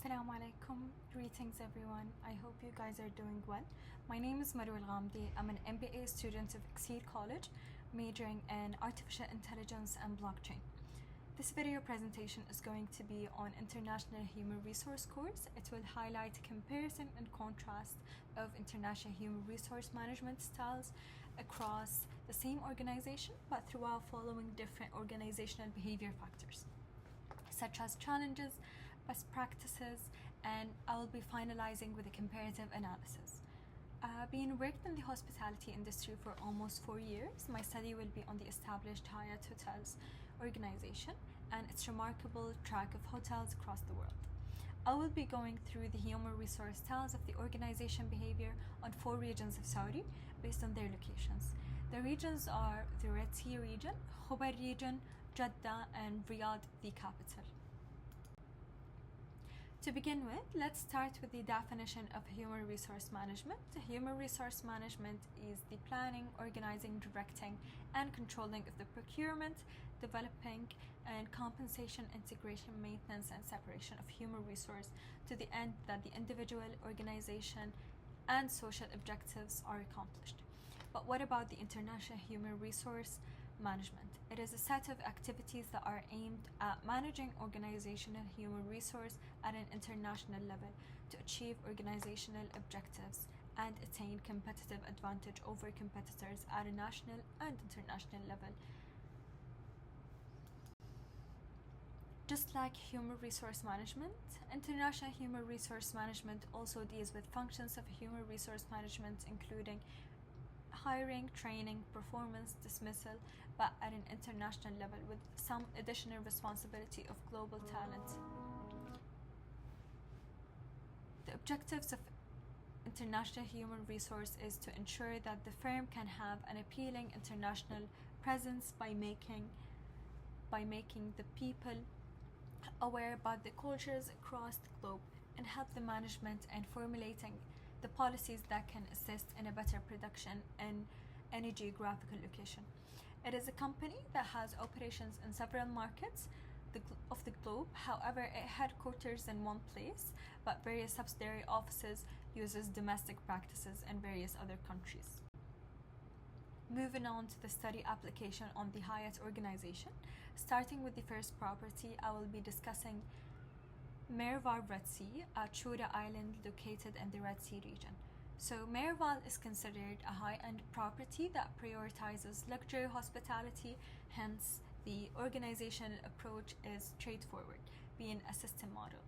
Assalamu alaikum. Greetings everyone. I hope you guys are doing well. My name is Marwa Alghamdi. I'm an MBA student of Exceed College, majoring in Artificial Intelligence and Blockchain. This video presentation is going to be on International Human Resource course. It will highlight comparison and contrast of international human resource management styles across the same organization, but throughout following different organizational behavior factors, such as challenges, best practices, and I will be finalizing with a comparative analysis. Being worked in the hospitality industry for almost 4 years, my study will be on the established Hyatt Hotels organization and its remarkable track of hotels across the world. I will be going through the human resource styles of the organization behavior on 4 regions of Saudi based on their locations. The regions are the Red Sea region, Khubar region, Jeddah, and Riyadh, the capital. To begin with, let's start with the definition of human resource management. Human resource management is the planning, organizing, directing, and controlling of the procurement, developing, and compensation, integration, maintenance, and separation of human resource to the end that the individual, organization, and social objectives are accomplished. But what about the international human resource management? It is a set of activities that are aimed at managing organizational human resource at an international level to achieve organizational objectives and attain competitive advantage over competitors at a national and international level. Just like human resource management, international human resource management also deals with functions of human resource management, including hiring, training, performance, dismissal, but at an international level with some additional responsibility of global talent. The objectives of international human resource is to ensure that the firm can have an appealing international presence by making the people aware about the cultures across the globe and help the management in formulating the policies that can assist in a better production in any geographical location. It is a company that has operations in several markets of the globe. However, it headquarters in one place, but various subsidiary offices uses domestic practices in various other countries. Moving on to the study application on the Hyatt organization. Starting with the first property, I will be discussing Marwa Red Sea, a Chura island located in the Red Sea region. So Marwa is considered a high-end property that prioritizes luxury hospitality, hence the organizational approach is straightforward, being a system model.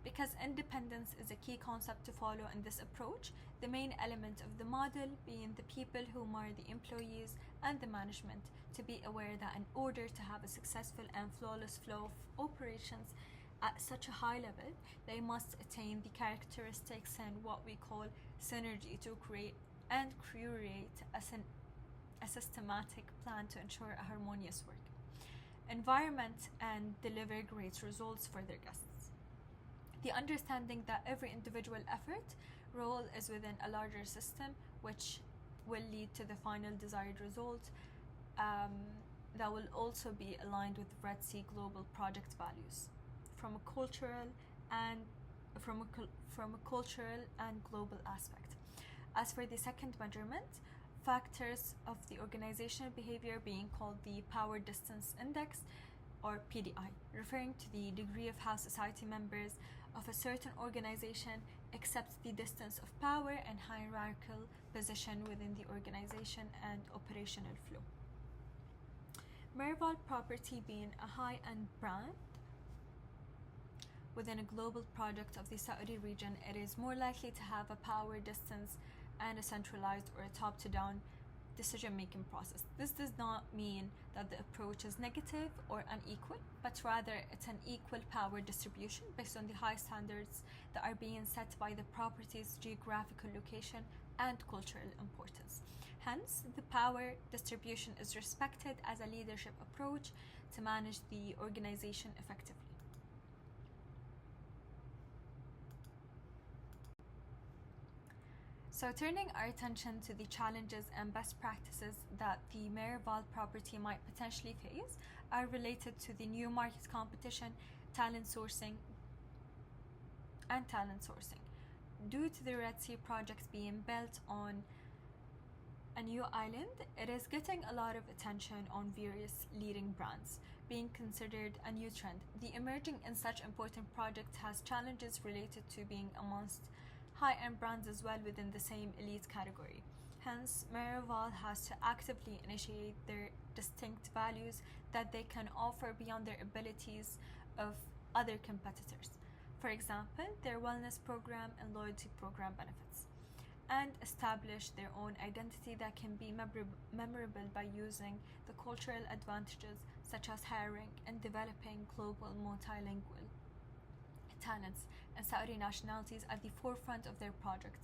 Because independence is a key concept to follow in this approach, the main element of the model being the people whom are the employees and the management to be aware that in order to have a successful and flawless flow of operations at such a high level, they must attain the characteristics and what we call synergy to create and curate a systematic plan to ensure a harmonious work environment and deliver great results for their guests. The understanding that every individual effort role is within a larger system, which will lead to the final desired result, that will also be aligned with Red Sea Global Project values from a cultural and global aspect. As for the second measurement, factors of the organizational behavior being called the Power Distance Index or PDI, referring to the degree of how society members of a certain organization accept the distance of power and hierarchical position within the organization and operational flow. Marwa property being a high-end brand within a global project of the Saudi region, it is more likely to have a power distance and a centralized or a top-to-down decision-making process. This does not mean that the approach is negative or unequal, but rather it's an equal power distribution based on the high standards that are being set by the property's geographical location and cultural importance. Hence, the power distribution is respected as a leadership approach to manage the organization effectively. So turning our attention to the challenges and best practices that the Marwa property might potentially face are related to the new market competition, talent sourcing, and talent sourcing. Due to the Red Sea project being built on a new island, it is getting a lot of attention on various leading brands, being considered a new trend. The emerging in such important project has challenges related to being amongst high-end brands as well within the same elite category. Hence, Marwa has to actively initiate their distinct values that they can offer beyond their abilities of other competitors. For example, their wellness program and loyalty program benefits, and establish their own identity that can be memorable by using the cultural advantages such as hiring and developing global multilingual talents and Saudi nationalities at the forefront of their project,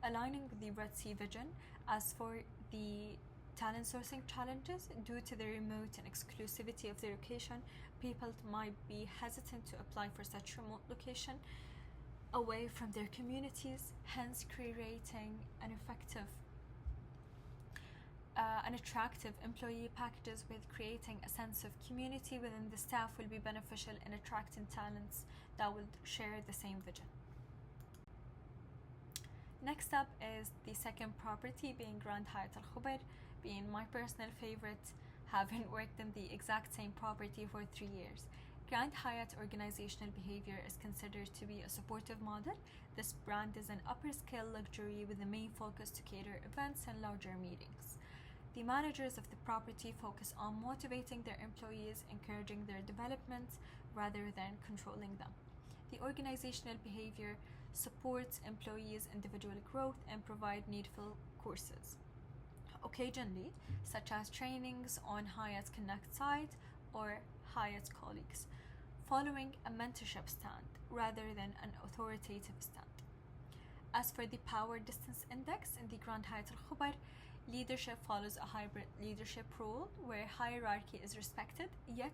aligning with the Red Sea vision. As for the talent sourcing challenges, due to the remote and exclusivity of the location, people might be hesitant to apply for such remote location away from their communities, hence creating an attractive employee packages with creating a sense of community within the staff will be beneficial in attracting talents that will share the same vision. Next up is the second property, being Grand Hyatt Al Khubar, being my personal favorite, having worked in the exact same property for 3 years. Grand Hyatt organizational behavior is considered to be a supportive model. This brand is an upper scale luxury with the main focus to cater events and larger meetings. The managers of the property focus on motivating their employees, encouraging their development rather than controlling them. The organizational behavior supports employees' individual growth and provide needful courses, occasionally, such as trainings on Hyatt Connect site or Hyatt colleagues, following a mentorship stand rather than an authoritative stand. As for the Power Distance Index in the Grand Hyatt Al Khubar, leadership follows a hybrid leadership role where hierarchy is respected, yet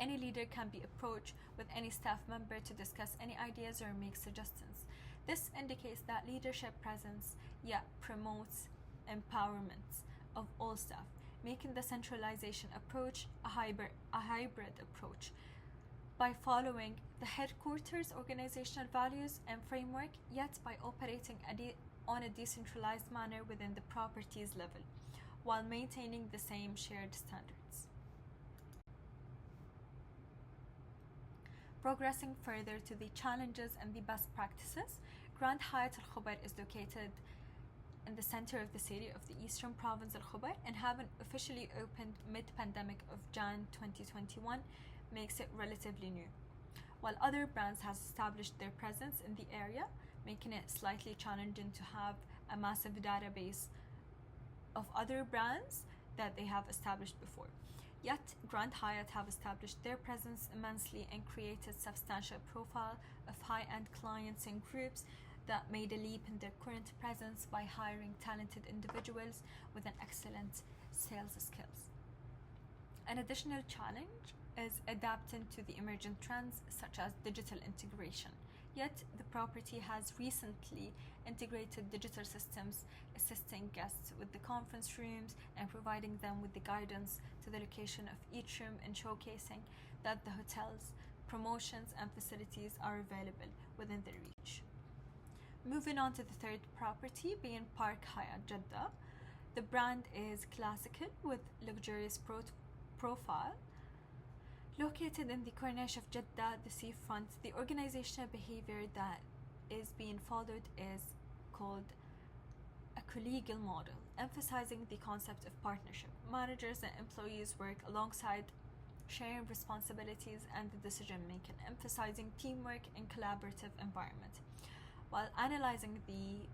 any leader can be approached with any staff member to discuss any ideas or make suggestions. This indicates that leadership presence yet promotes empowerment of all staff, making the centralization approach a hybrid approach. By following the headquarters organizational values and framework, yet by operating on a decentralized manner within the property's level, while maintaining the same shared standards. Progressing further to the challenges and the best practices, Grand Hyatt Al Khubar is located in the center of the city of the Eastern Province Al Khubar, and having officially opened mid-pandemic of Jan 2021 makes it relatively new. While other brands have established their presence in the area, making it slightly challenging to have a massive database of other brands that they have established before. Yet, Grand Hyatt have established their presence immensely and created substantial profile of high-end clients and groups that made a leap in their current presence by hiring talented individuals with an excellent sales skills. An additional challenge is adapting to the emergent trends such as digital integration. Yet, the property has recently integrated digital systems, assisting guests with the conference rooms and providing them with the guidance to the location of each room and showcasing that the hotel's promotions and facilities are available within their reach. Moving on to the third property, being Park Hyatt Jeddah. The brand is classical with luxurious profile. Located in the Corniche of Jeddah, the seafront, the organizational behavior that is being followed is called a collegial model, emphasizing the concept of partnership. Managers and employees work alongside, sharing responsibilities and the decision making, emphasizing teamwork and collaborative environment. While analyzing the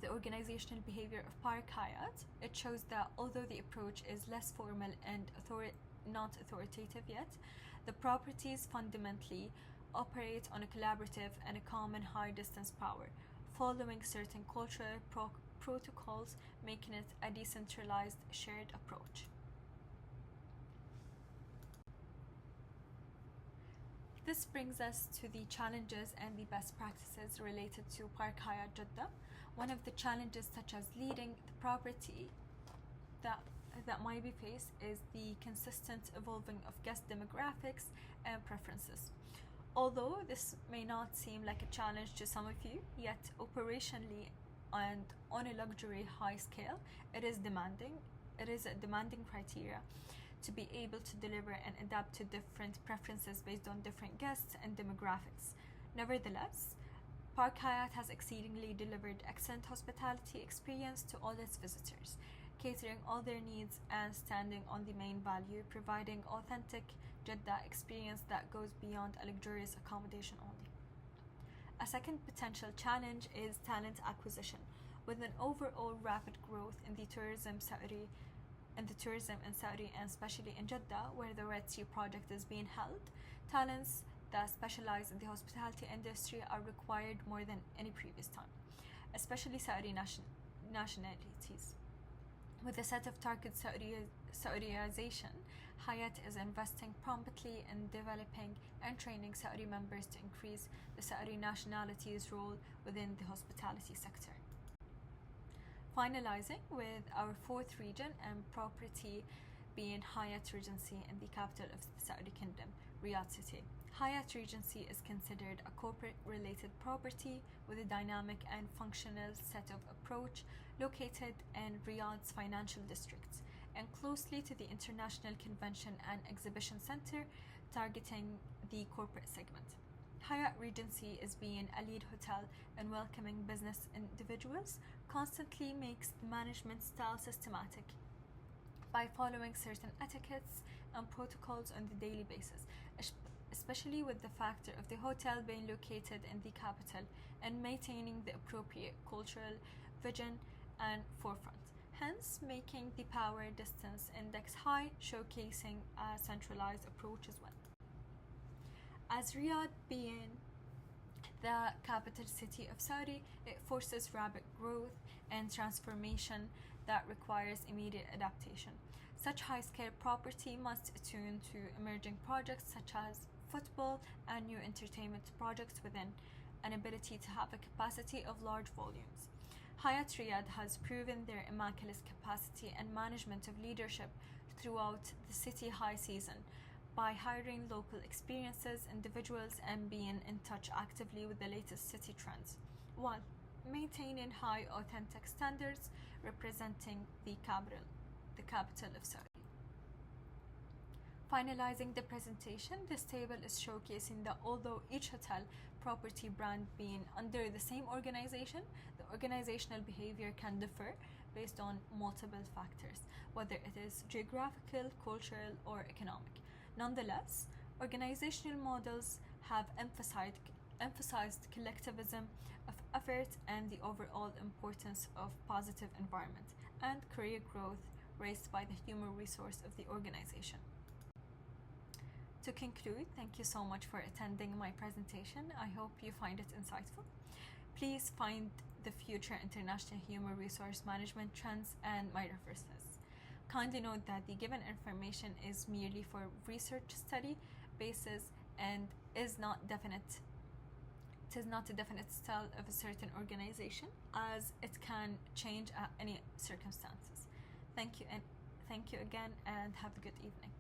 organizational behavior of Park Hyatt, it shows that although the approach is less formal and not authoritative yet, the properties fundamentally operate on a collaborative and a common high distance power, following certain cultural protocols, making it a decentralized shared approach. This brings us to the challenges and the best practices related to Park Hyatt Jeddah. One of the challenges, such as leading the property that might be faced, is the consistent evolving of guest demographics and preferences. Although this may not seem like a challenge to some of you, yet operationally and on a luxury high scale, it is demanding. It is a demanding criteria to be able to deliver and adapt to different preferences based on different guests and demographics. Nevertheless, Park Hyatt has exceedingly delivered excellent hospitality experience to all its visitors, catering all their needs and standing on the main value, providing authentic Jeddah experience that goes beyond a luxurious accommodation only. A second potential challenge is talent acquisition. With an overall rapid growth in the tourism in Saudi and especially in Jeddah, where the Red Sea project is being held, talents that specialize in the hospitality industry are required more than any previous time, especially Saudi nationalities. With a set of target Saudiization, Hyatt is investing promptly in developing and training Saudi members to increase the Saudi nationality's role within the hospitality sector. Finalizing with our fourth region and property being Hyatt Regency in the capital of the Saudi Kingdom, Riyadh City. Hyatt Regency is considered a corporate-related property with a dynamic and functional set of approach located in Riyadh's financial districts and closely to the International Convention and Exhibition Center, targeting the corporate segment. Hyatt Regency is being a lead hotel in welcoming business individuals, constantly makes the management style systematic by following certain etiquettes and protocols on the daily basis, especially with the factor of the hotel being located in the capital and maintaining the appropriate cultural vision and forefront, hence making the power distance index high, showcasing a centralized approach as well. As Riyadh being the capital city of Saudi, it forces rapid growth and transformation that requires immediate adaptation. Such high-scale property must attune to emerging projects such as football and new entertainment projects within an ability to have a capacity of large volumes. Hyatt Riyadh has proven their immaculate capacity and management of leadership throughout the city high season by hiring local experiences, individuals, and being in touch actively with the latest city trends, while maintaining high authentic standards representing the capital of Saudi. Finalizing the presentation, this table is showcasing that although each hotel property brand being under the same organization, the organizational behavior can differ based on multiple factors, whether it is geographical, cultural, or economic. Nonetheless, organizational models have emphasized collectivism of effort and the overall importance of positive environment and career growth raised by the human resource of the organization. To conclude, thank you so much for attending my presentation. I hope you find it insightful. Please find the future international human resource management trends and my references. Kindly note that the given information is merely for research study basis and is not definite. It is not a definite style of a certain organization, as it can change at any circumstances. Thank you again, and have a good evening.